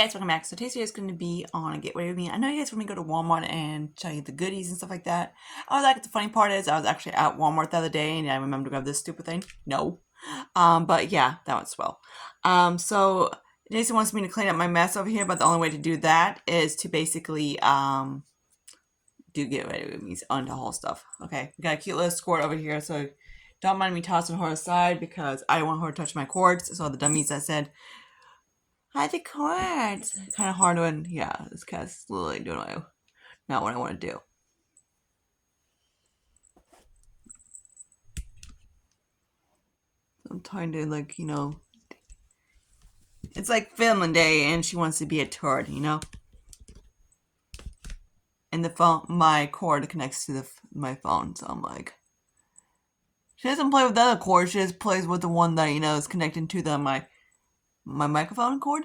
guys, welcome back. So today's video is going to be on Get Ready With Me. I know you guys want me to go to Walmart and show you the goodies and stuff like that. I was like, the funny part is I was actually at Walmart the other day and I remember to grab this stupid thing. No. But yeah, that went swell. So Jason wants me to clean up my mess over here, but the only way to do that is to basically, do Get Ready With Me on the whole stuff. Okay, we got a cute little squirt over here, so don't mind me tossing her aside because I don't want her to touch my cords. So the dummies that said, hi, the cords. Kind of hard when, yeah, this cat's literally doing not what I want to do. I'm trying to, like, it's like filming day and she wants to be a turd, And the phone, my cord connects to my phone, so I'm like, she doesn't play with the other cord, she just plays with the one that, is connecting to my microphone cord.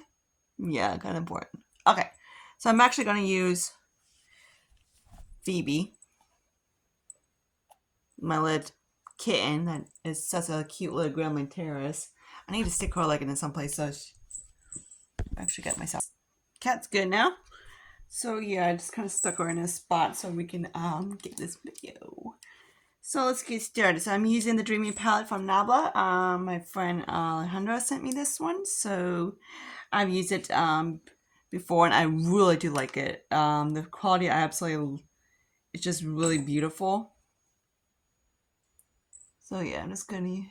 Yeah, kind of important. Okay, so I'm actually going to use Phoebe, my little kitten that is such a cute little gremlin terrorist. I need to stick her like in some place so I actually get myself. Cat's good now. So yeah, I just kind of stuck her in a spot so we can get this video. So let's get started. So I'm using the Dreamy palette from Nabla. My friend Alejandra sent me this one, so I've used it before and I really do like it. The quality it's just really beautiful. So yeah, I'm just gonna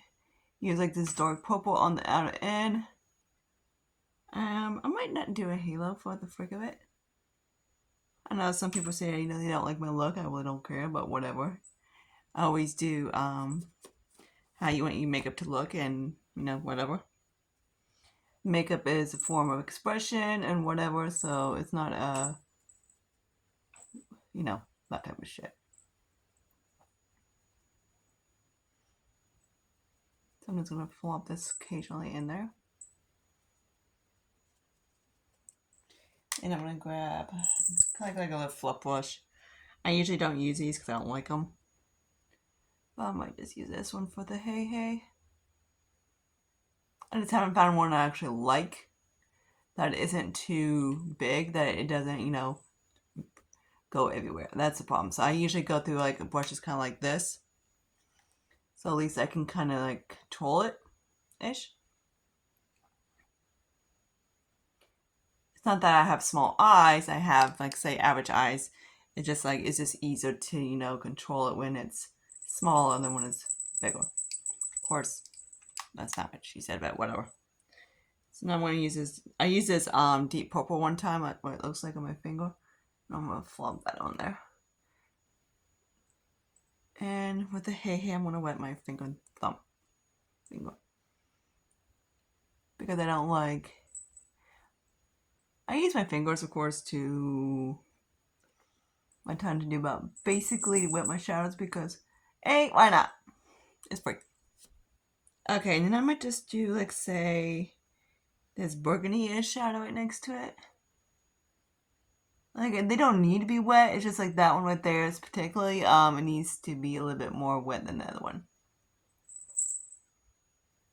use like this dark purple on the outer end. I might not do a halo for the frick of it. I know some people say, they don't like my look. I really don't care, but whatever. I always do how you want your makeup to look and, whatever. Makeup is a form of expression and whatever, so it's not that type of shit. So I'm just going to flop this occasionally in there. And I'm going to grab kind of like a little fluff brush. I usually don't use these because I don't like them. But I might just use this one for the hey. I just haven't found one I actually like that isn't too big, that it doesn't, go everywhere. That's the problem. So I usually go through like brushes kind of like this. So at least I can kind of like control it-ish. It's not that I have small eyes. I have like, say, average eyes. It's just like, it's just easier to, control it when it's smaller than when it's bigger. Of course, that's not what she said, but whatever. So now I'm going to use this. I used this deep purple one time, like what it looks like on my finger. And I'm going to flop that on there. And with the hey, I'm going to wet my finger. Because I don't like... I use my fingers, of course, to... my time to do about basically wet my shadows because, hey, why not? It's free. Okay, and then I might just do, like, say, this burgundy-ish shadow right next to it. Like, they don't need to be wet. It's just like that one right there is particularly, it needs to be a little bit more wet than the other one.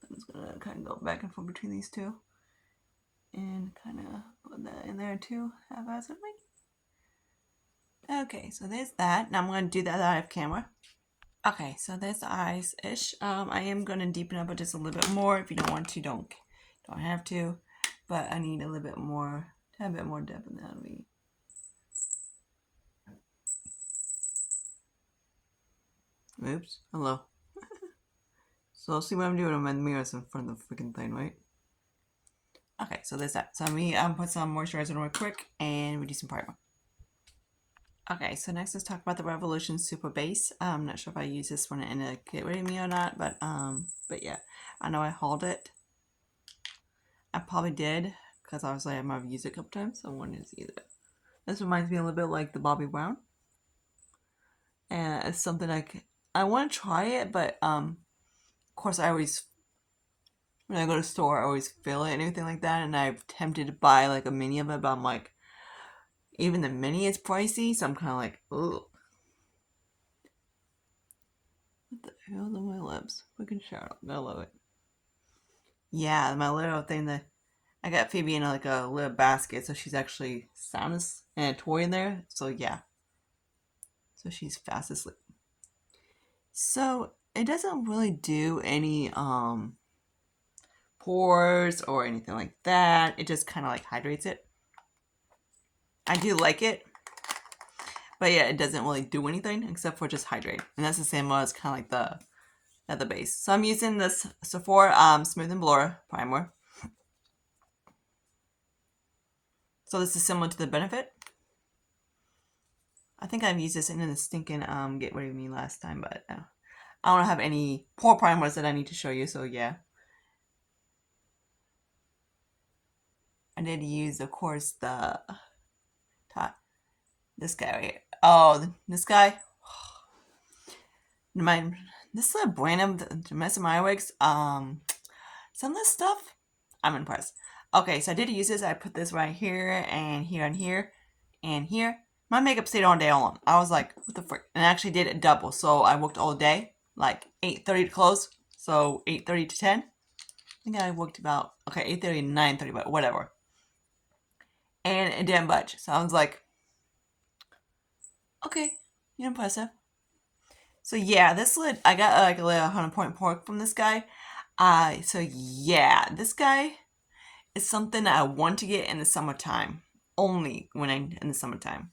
I'm just gonna kind of go back and forth between these two. And kind of put that in there too, haphazardly. Okay, so there's that. Now I'm going to do that out of camera. Okay, so there's the eyes-ish. I am going to deepen up it just a little bit more. If you don't want to, don't have to. But I need a little bit more, a bit more depth in that. Oops, hello. So see what I'm doing on my mirrors in front of the freaking thing, right? Okay, so there's that. So I'm put some moisturizer on real quick and we do some primer. Okay, so next let's talk about the Revolution Super Base. I'm not sure if I use this one in a Get Ready With Me or not, but yeah, I know I hauled it. I probably did, because obviously I might have used it a couple times, so I wanted to use it. This reminds me a little bit like the Bobbi Brown. And it's something I want to try it, but of course I always, when I go to the store, I always fill it and everything like that, and I've tempted to buy like a mini of it, but I'm like, even the mini is pricey, so I'm kind of like, ugh. What the hell's on my lips? Freaking shout out. I love it. Yeah, my little thing, the I got Phoebe in like a little basket, so she's actually sound and a toy in there. So yeah, so she's fast asleep. So it doesn't really do any pores or anything like that. It just kind of like hydrates it. I do like it, but yeah, it doesn't really do anything except for just hydrate, and that's the same as kind of like the base. So I'm using this Sephora Smooth and Blur primer. So this is similar to the Benefit. I think I've used this in the stinking Get Rid of Me last time, but I don't have any pore primers that I need to show you, so yeah. I did use, of course, this guy right here. Oh, this guy. This little brand of Domestic Wigs, some of this stuff, I'm impressed. Okay, so I did use this. I put this right here and here and here and here. My makeup stayed all day long. I was like, what the frick? And I actually did it double. So I worked all day, like 8:30 to close. So 8:30 to 10. I think I worked about, okay, 8:30 to 9:30, but whatever. And it didn't budge. So I was like, okay, you're impressive. So yeah, this lid, I got like a little 100-point pork from this guy. So yeah, this guy is something that I want to get in the summertime. Only when in the summertime.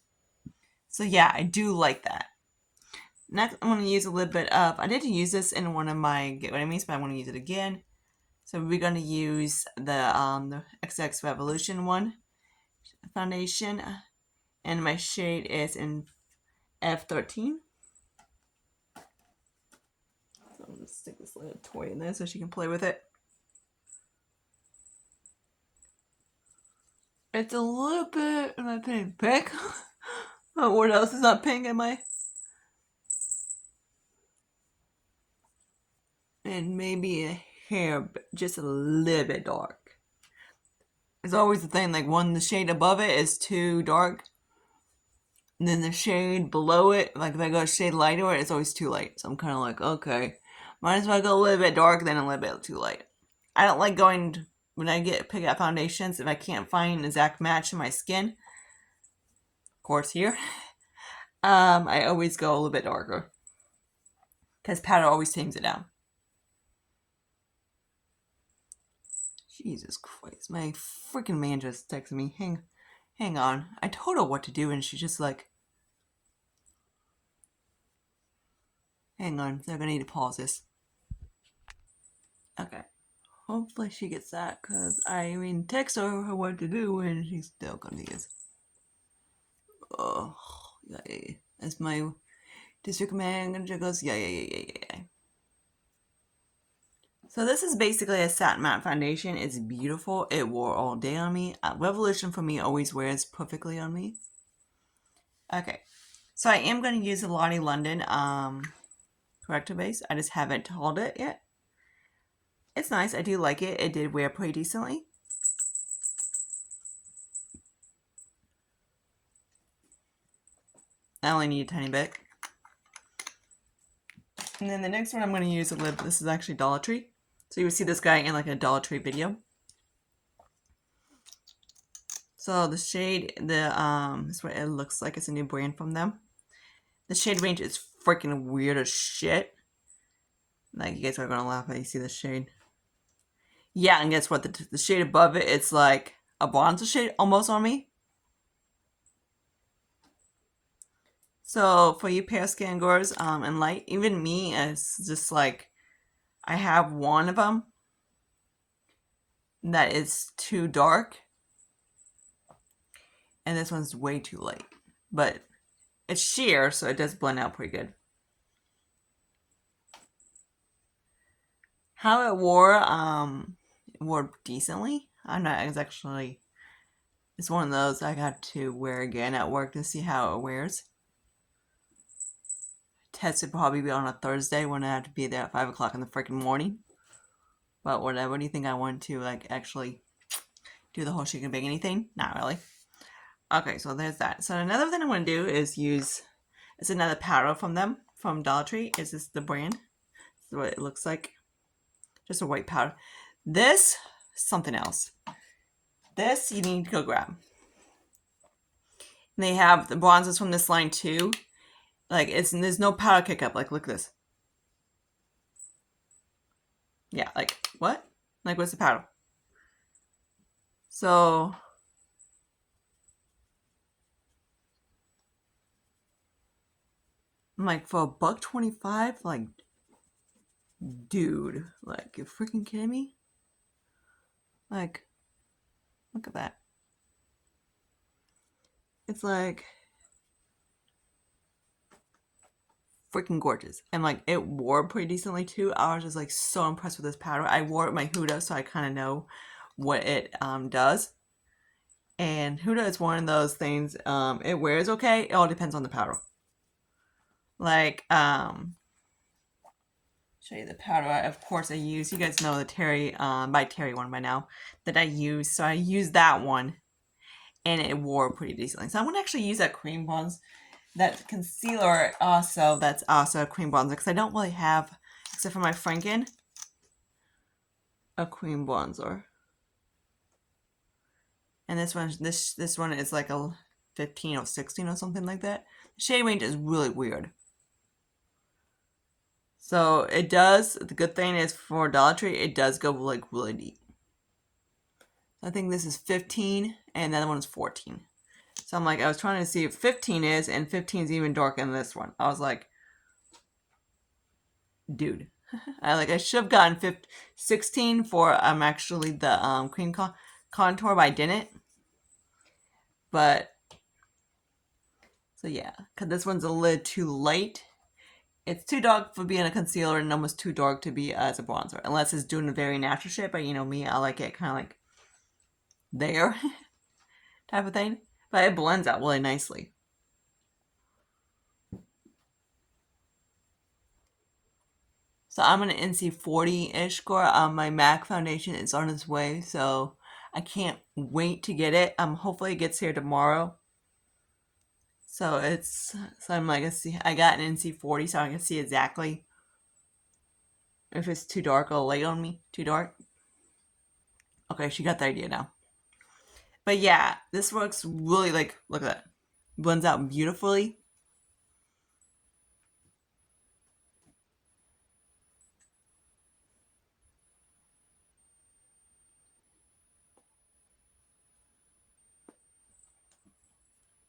So yeah, I do like that. Next, I'm going to use a little bit of, I did use this in one of my Get What I Mean, but I want to use it again. So we're going to use the XX Revolution one foundation. And my shade is in F13. So I'm going to stick this little toy in there so she can play with it. It's a little bit, am I putting pink? Oh, what else is not pink, am I? And maybe a hair, just a little bit dark. It's always the thing, like when the shade above it is too dark, and then the shade below it, like if I go a shade lighter, it's always too light. So I'm kind of like, okay, might as well go a little bit dark, then a little bit too light. I don't like going, when I pick out foundations, if I can't find an exact match in my skin, of course here, I always go a little bit darker. Because powder always tames it down. Jesus Christ, my freaking man just texted me. Hang on. I told her what to do and she's just like, hang on, they're gonna need to pause this. Okay. Hopefully she gets that, because text her what to do and she's still confused. Oh, yeah. As my district manager goes, yeah. So this is basically a satin matte foundation. It's beautiful. It wore all day on me. Revolution for me always wears perfectly on me. Okay, so I am going to use the Lottie London corrector base. I just haven't hauled it yet. It's nice. I do like it. It did wear pretty decently. I only need a tiny bit. And then the next one I'm going to use a lip. This is actually Dollar Tree. So you would see this guy in like a Dollar Tree video. So the shade, this is what it looks like. It's a new brand from them. The shade range is freaking weird as shit. Like, you guys are going to laugh when you see the shade. Yeah, and guess what? The shade above it, it's like a bronzer shade almost on me. So for you pale skin girls and light, even me, it's just like, I have one of them that is too dark. And this one's way too light. But it's sheer, so it does blend out pretty good. How it wore decently. I'm not exactly, it's one of those I got to wear again at work to see how it wears. Test would probably be on a Thursday when I have to be there at 5 o'clock in the freaking morning. But whatever, do you think I want to like actually do the whole shake and bake anything? Not really. Okay, so there's that. So another thing I want to do is use, it's another powder from them, from Dollar Tree. Is this the brand? This is what it looks like. Just a white powder. This, something else. this you need to go grab. And they have the bronzers from this line too. Like, there's no powder kick up. Like, look at this. Yeah, like, what? Like, what's the powder? So, I'm like, for $1.25, like, dude, like, you're freaking kidding me? Like, look at that. It's like freaking gorgeous. And like, it wore pretty decently too. I was just like so impressed with this powder. I wore it at my Huda, so I kind of know what it does. And Huda is one of those things, it wears okay. It all depends on the powder. Like, show you the powder. Of course, I use, you guys know the Terry, by Terry one by now that I use. So I used that one, and it wore pretty decently. So I'm gonna actually use that cream bronze, that concealer also. That's also a cream bronzer because I don't really have, except for my Franken, a cream bronzer. And this one is like a 15 or 16 or something like that. The shade range is really weird. So it does, the good thing is for Dollar Tree, it does go like really deep. I think this is 15 and the other one is 14. So I'm like, I was trying to see if 15 is, and 15 is even darker than this one. I was like, dude. I should have gotten 16 for actually the cream contour, but I didn't. But so yeah, because this one's a little too light. It's too dark for being a concealer and almost too dark to be as a bronzer, unless it's doing a very natural shade. But you know me, I like it kind of like there type of thing. But it blends out really nicely. So I'm gonna NC 40-ish score. My MAC foundation is on its way, so I can't wait to get it. Hopefully it gets here tomorrow. So I'm like, let's see, I got an NC 40, so I can see exactly if it's too dark or light on me. Too dark. Okay, she got the idea now. But yeah, this works really, like, look at that. Blends out beautifully.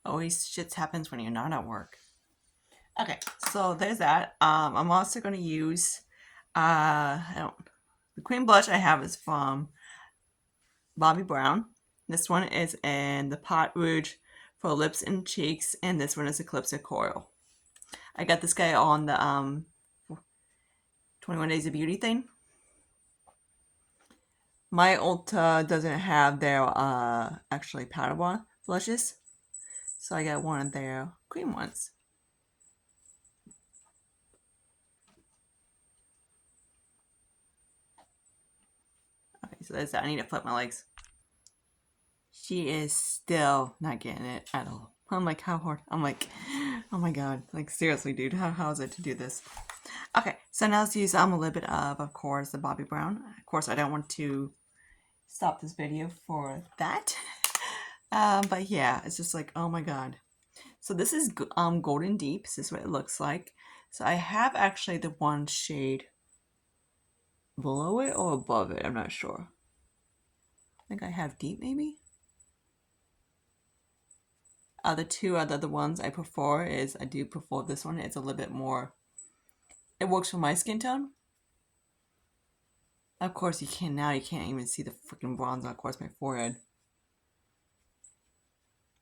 Always shit happens when you're not at work. Okay, so there's that. I'm also going to use, the cream blush I have is from Bobbi Brown. This one is in the Pot Rouge for lips and cheeks, and this one is Eclipse Coral. I got this guy on the 21 Days of Beauty thing. My Ulta doesn't have their actually powder blushes, so I got one of their cream ones. Okay, so that's that. I need to flip my legs. She is still not getting it at all. I'm like, how hard? I'm like, oh my god. Like, seriously, dude, how is it to do this? Okay, so now let's use a little bit of course, the Bobbi Brown. Of course, I don't want to stop this video for that. But yeah, it's just like, oh my god. So this is Golden Deep. This is what it looks like. So I have actually the one shade below it or above it. I'm not sure. I think I have Deep maybe. The two other ones I prefer is, I do prefer this one. It's a little bit more, it works for my skin tone. Of course you can't even see the freaking bronze on, of course, my forehead.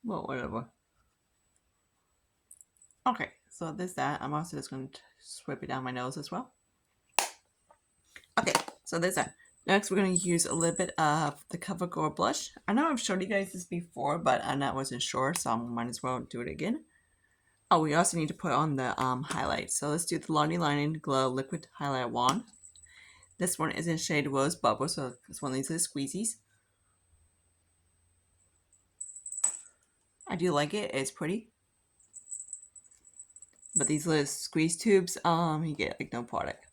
Well, whatever. Okay, so there's that. I'm also just going to swipe it down my nose as well. Okay, so there's that. Next, we're going to use a little bit of the CoverGirl blush. I know I've showed you guys this before, but I wasn't sure, so I might as well do it again. Oh, we also need to put on the highlight. So let's do the London Lining Glow Liquid Highlight Wand. This one is in shade Rose Bubble, so it's one of these little squeezies. I do like it. It's pretty. But these little squeeze tubes, you get like no product.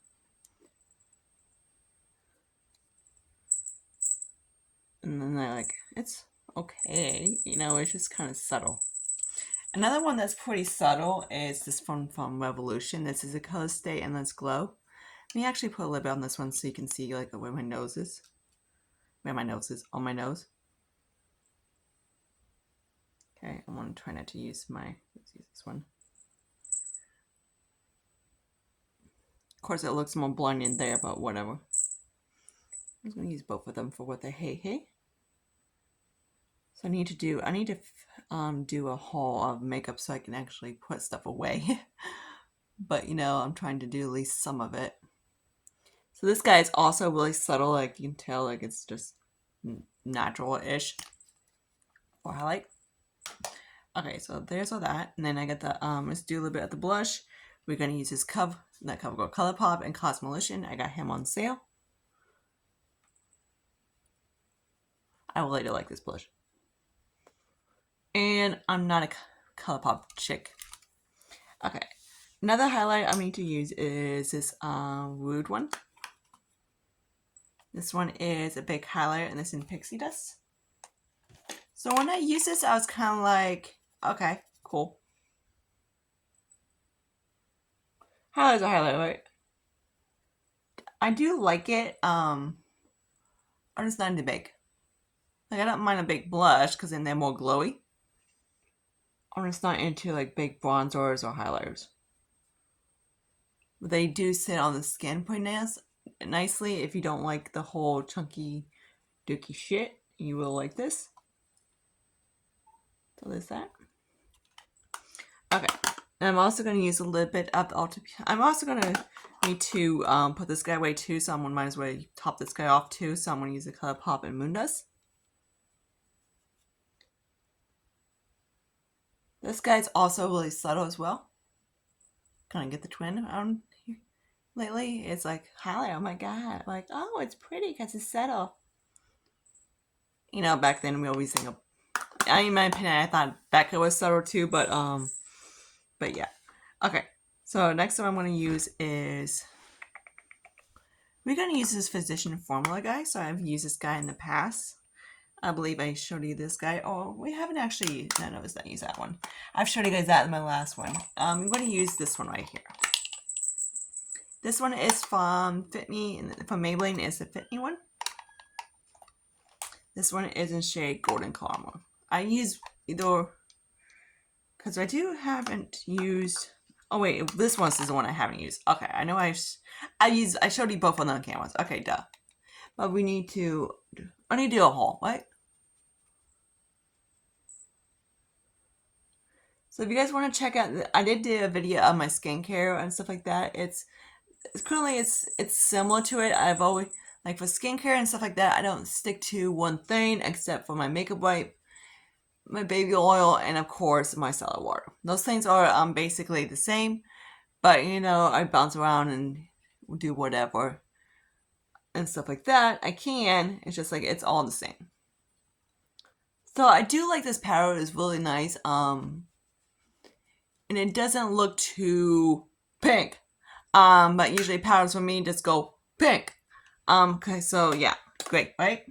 And then they're like, it's okay. You know, it's just kind of subtle. Another one that's pretty subtle is this one from Revolution. This is a Color Stay Endless Glow. Let me actually put a little bit on this one so you can see like where my nose is. Where my nose is, on my nose. Okay, I want to try not to use let's use this one. Of course it looks more blinding there, but whatever. I'm just going to use both of them for what they hey. So I need to do a haul of makeup so I can actually put stuff away. But you know, I'm trying to do at least some of it. So this guy is also really subtle, like you can tell, like it's just natural-ish for highlight. Okay, so there's all that, and then I got the let's do a little bit of the blush. We're gonna use this CoverGirl ColourPop and Cosmolution. I got him on sale. I will later like this blush. And I'm not a ColourPop chick. Okay, another highlight I need to use is this Rude one. This one is a big highlighter, and this is in Pixie Dust. So when I used this, I was kind of like, okay, cool. Highlighter's a highlight, right? I do like it. I'm just not into big. Like, I don't mind a big blush because then they're more glowy. I'm just not into like big bronzers or highlighters. But they do sit on the skin pretty nicely. If you don't like the whole chunky dookie shit, you will like this. So there's that. Okay. And I'm also going to use a little bit of the I'm also going to need to put this guy away too, so I might as well top this guy off too. So I'm going to use the ColourPop and Moondust. This guy's also really subtle as well. Kind of get the twin on here lately. It's like, highlight, oh my god. Like, oh, it's pretty because it's subtle. You know, back then we always think of, in my opinion, I thought Becca was subtle too, but yeah. Okay, so next one I'm going to use is, we're going to use this Physician Formula guy. So I've used this guy in the past. I believe I showed you this guy. Oh, we haven't actually, no, it's not use that one. I've showed you guys that in my last one. I'm going to use this one right here. This one is from Fit Me, from Maybelline. It's the Fit Me one. This one is in shade Golden Caramel. I use either, because I haven't used, oh wait, this one is the one I haven't used. Okay, I know I showed you both on the cameras. Okay, duh. But I need to do a haul, right? So if you guys want to check out, I did do a video of my skincare and stuff like that. It's similar to it. I've always, like for skincare and stuff like that, I don't stick to one thing except for my makeup wipe, my baby oil, and of course my micellar water. Those things are basically the same, but you know, I bounce around and do whatever and stuff like that. I can. It's just like it's all the same. So I do like this palette. It's really nice. And it doesn't look too pink. But usually palettes for me just go pink. Okay, so yeah, great, right?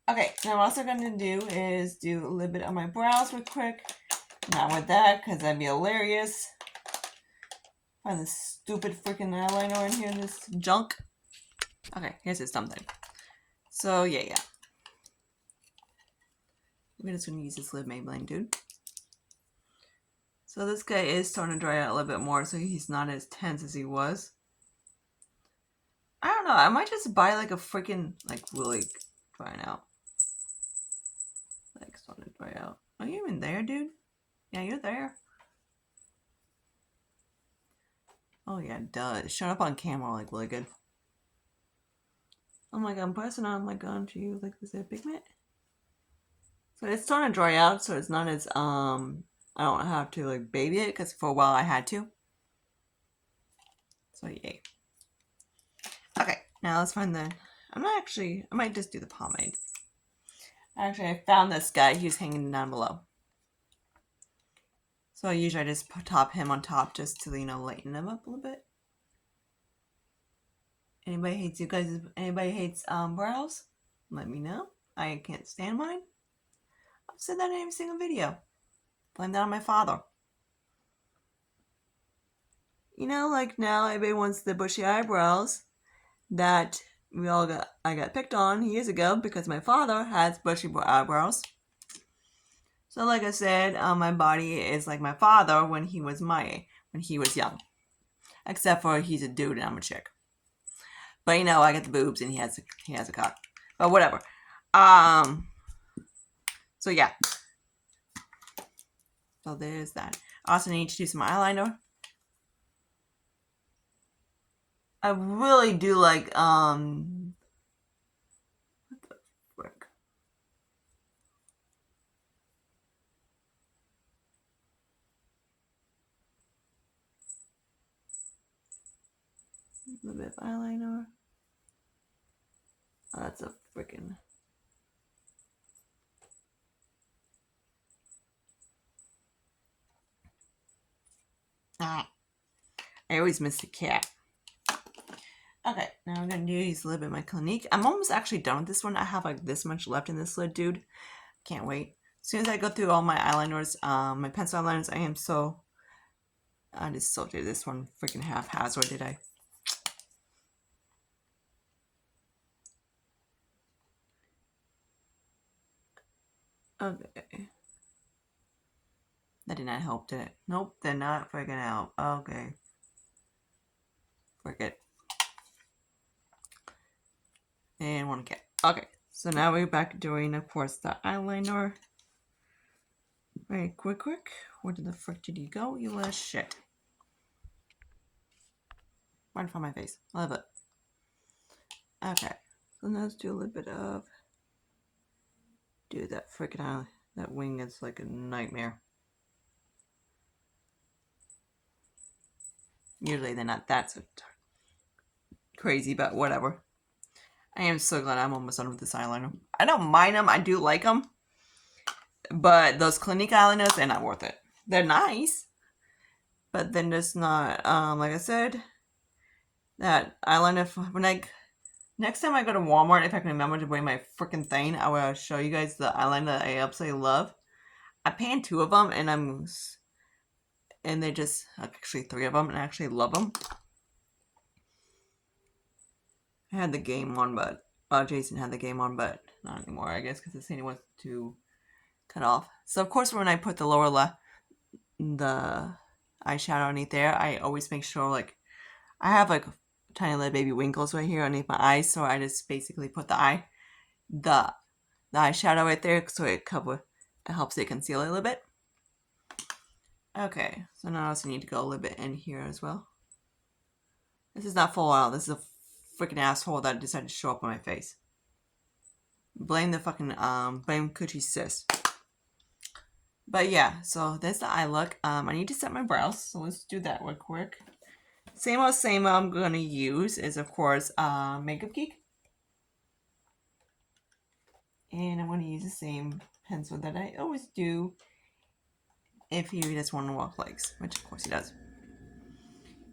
Okay, now what I'm also going to do is do a little bit on my brows real quick. Not with that, because that'd be hilarious. Find this stupid freaking eyeliner in here, this junk. Okay, here's this something. So, yeah. We're just going to use this lip Maybelline, dude. So this guy is starting to dry out a little bit more, so he's not as tense as he was. I don't know, I might just buy like a freaking, like really drying out. Like starting to dry out. Are you even there, dude? Yeah, you're there. Oh yeah, duh. It's showing up on camera like really good. I'm like, I'm pressing on like onto you like this pigment. So it's starting to dry out, so it's not as I don't have to like baby it, because for a while I had to. So yay. Okay, now let's find the, I might just do the pomade. Actually, I found this guy. He's hanging down below. So usually I just top him on top just to, you know, lighten him up a little bit. Anybody hates brows? let me know. I can't stand mine. I've said that in every single video. Blame that on my father. You know, like now everybody wants the bushy eyebrows that I got picked on years ago because my father has bushy eyebrows. So like I said, my body is like my father when he was young. Except for he's a dude and I'm a chick. But you know, I got the boobs and he has a cock. But whatever. So yeah. So there's that. I also need to do some eyeliner. I really do like what the frick? A little bit of eyeliner. Oh, that's a freaking. I always miss the cat. Okay, now I'm gonna use a little bit of my Clinique. I'm almost actually done with this one. I have like this much left in this lid, dude. Can't wait. As soon as I go through all my eyeliners, my pencil eyeliners, I just sold you this one freaking haphazard, did I? Okay. That did not help, did it? Nope, did not freaking help. Okay. Frick it. And one cat. Okay, so now we're back doing, of course, the eyeliner. Very quick. Where the frick did you go, you little shit? Right in front of my face. I love it. Okay, so now let's do a little bit of... Dude, that freaking eye, that wing is like a nightmare. Usually they're not that so crazy, but whatever. I am so glad I'm almost done with this eyeliner. I don't mind them. I do like them. But those Clinique eyeliners, they're not worth it. They're nice. But then just not, like I said, that eyeliner, next time I go to Walmart, if I can remember to bring my freaking thing, I will show you guys the eyeliner that I absolutely love. I panned 2 of them, and they just, actually 3 of them, and I actually love them. I had the game on, but Jason had the game on, but not anymore, I guess, because the scene wants to cut off. So of course, when I put the lower left, the eyeshadow underneath there, I always make sure, like, I have like tiny little baby winkles right here underneath my eyes, so I just basically put the eyeshadow right there, so it helps it conceal it a little bit. Okay, so now I also need to go a little bit in here as well. This is not full out. This is a freaking asshole that decided to show up on my face. Blame the fucking, blame Coochie sis. But yeah, so that's the eye look. I need to set my brows, so let's do that real quick. Same I'm gonna use is, of course, Makeup Geek. And I'm gonna use the same pencil that I always do if he just want to walk legs, which of course he does.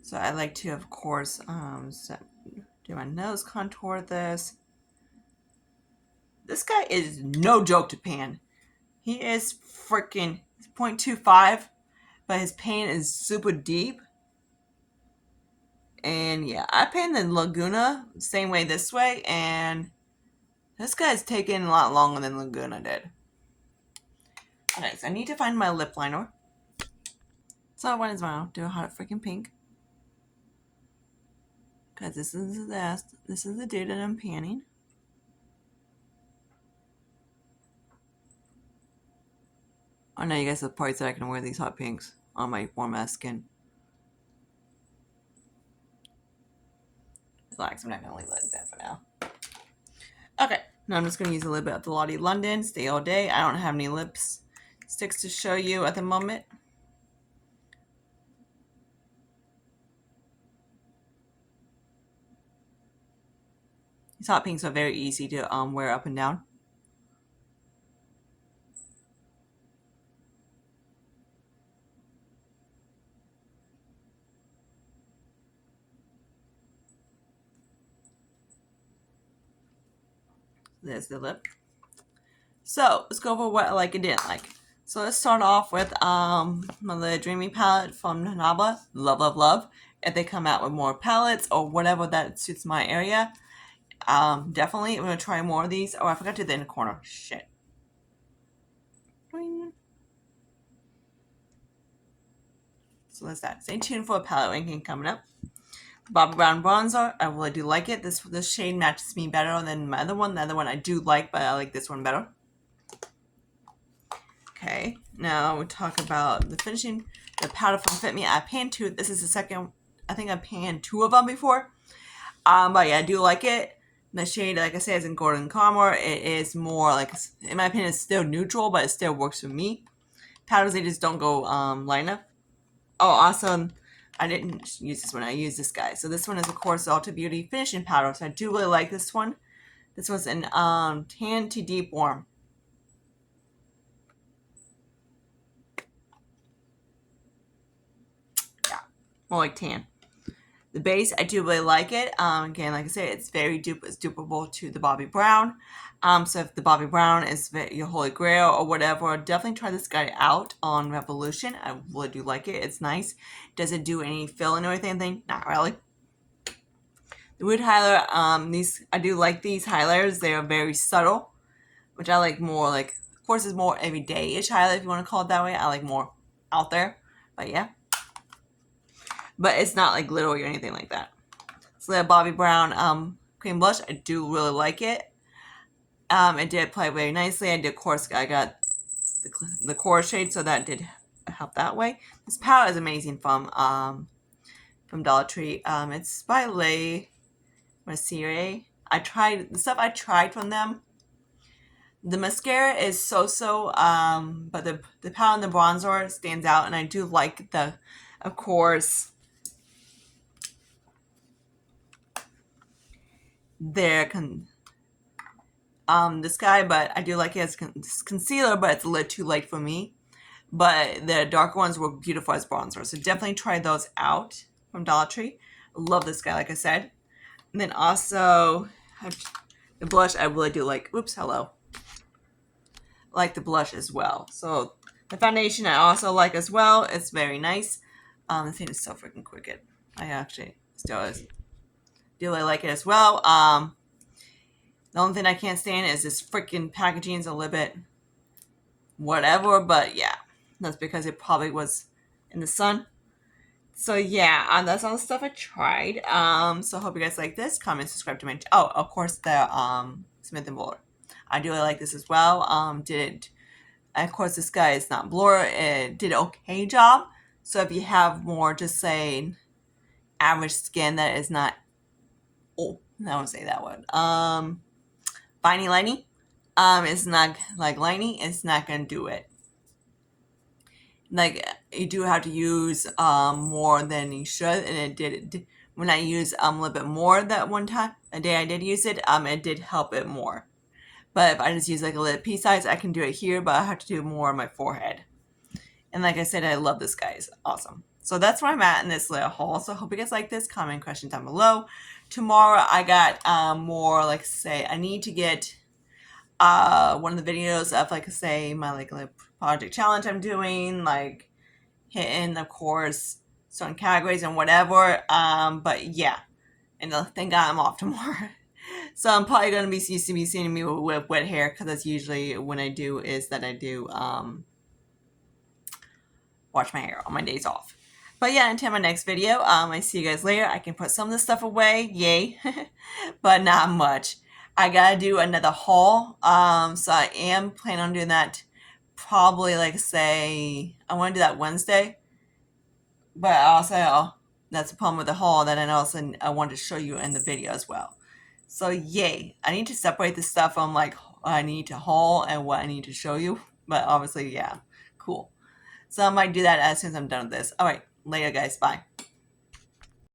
So I like to, of course, do my nose contour this. This guy is no joke to pan. He is freaking 0.25, but his pan is super deep. And yeah, I pan the Laguna same way this way, and this guy's taking a lot longer than Laguna did. Okay, so I need to find my lip liner. So when is my do a hot freaking pink? Because this is the dude that I'm panning. Oh no, you guys have parts that I can wear these hot pinks on my warm ass skin. Relax, I'm not gonna leave it like that for now. Okay, now I'm just gonna use a little bit of the Lottie London Stay All Day. I don't have any lipsticks to show you at the moment. These hot pinks are very easy to wear up and down. There's the lip. So let's go over what I like and didn't like. So let's start off with the Dreamy palette from Nabla. Love, love, love. If they come out with more palettes or whatever that suits my area, definitely I'm gonna try more of these. Oh, I forgot to do the inner corner. Shit. So that's that. Stay tuned for a palette ranking coming up. Bobbi Brown bronzer. I really do like it. This shade matches me better than my other one. The other one I do like, but I like this one better. Okay, now we talk about the finishing. The powder from Fit Me. I panned 2. This is the second. I think I panned 2 of them before. But yeah, I do like it. The shade, like I said, is in Golden Caramel. It is more like, in my opinion, it's still neutral, but it still works for me. Powders, they just don't go light enough. Oh, also, I didn't use this one. I used this guy. So this one is, of course, Ulta Beauty Finishing Powder. So I do really like this one. This was in Tan to Deep Warm. Yeah, more like tan. The base, I do really like it. Again, like I said, it's very it's dupable to the Bobbi Brown. So if the Bobbi Brown is your holy grail or whatever, definitely try this guy out on Revolution. I really do like it. It's nice. Does it do any filling or anything? Not really. The Wood Highlighter, these, I do like these highlighters. They are very subtle, which I like more. Like, of course, it's more everyday-ish highlight, if you want to call it that way. I like more out there. But yeah. But it's not like glittery or anything like that. So the Bobbi Brown cream blush, I do really like it. It did play very nicely. I did, of course, I got the core shade, so that did help that way. This palette is amazing from Dollar Tree. It's by Le Mercier. I tried the stuff I tried from them. The mascara is so-so, but the palette and the bronzer stands out, and I do like the, of course, this guy, but I do like it as concealer, but it's a little too light for me. But the darker ones were beautiful as bronzer, so definitely try those out from Dollar Tree. Love this guy, like I said. And then also the blush, I really do like. Oops, hello. Like the blush as well. So the foundation I also like as well. It's very nice. The thing is so freaking quick. I actually still do really like it as well. The only thing I can't stand is this freaking packaging is a little bit whatever, but yeah, that's because it probably was in the sun. So yeah, that's all the stuff I tried. So I hope you guys like this. Comment, subscribe to my of course, the Smith & Blur. I do really like this as well. Of course, this guy is not Blur. It did an okay job. So if you have more, just say, average skin that is not, I won't say that one. Viney liney. It's not like liney. It's not gonna do it. Like, you do have to use more than you should, and it did. When I used a little bit more that one time, the day I did use it, it did help it more. But if I just use like a little pea size, I can do it here, but I have to do more on my forehead. And like I said, I love this guy. It's awesome. So that's where I'm at in this little haul. So I hope you guys like this. Comment questions down below. Tomorrow I got more, like, say, I need to get one of the videos of, like, say, my like project challenge I'm doing, like hitting, of course, certain categories and whatever. But yeah, and thank God I'm off tomorrow. So I'm probably gonna be seeing me with wet hair, because that's usually when I do wash my hair on my days off. But yeah, until my next video, I see you guys later. I can put some of this stuff away, yay, but not much. I gotta do another haul, so I am planning on doing that probably, like, say, I want to do that Wednesday, but also, that's the problem with the haul, that I wanted to show you in the video as well. So yay, I need to separate this stuff from, like, what I need to haul and what I need to show you, but obviously, yeah, cool. So I might do that as soon as I'm done with this. All right, later guys, bye.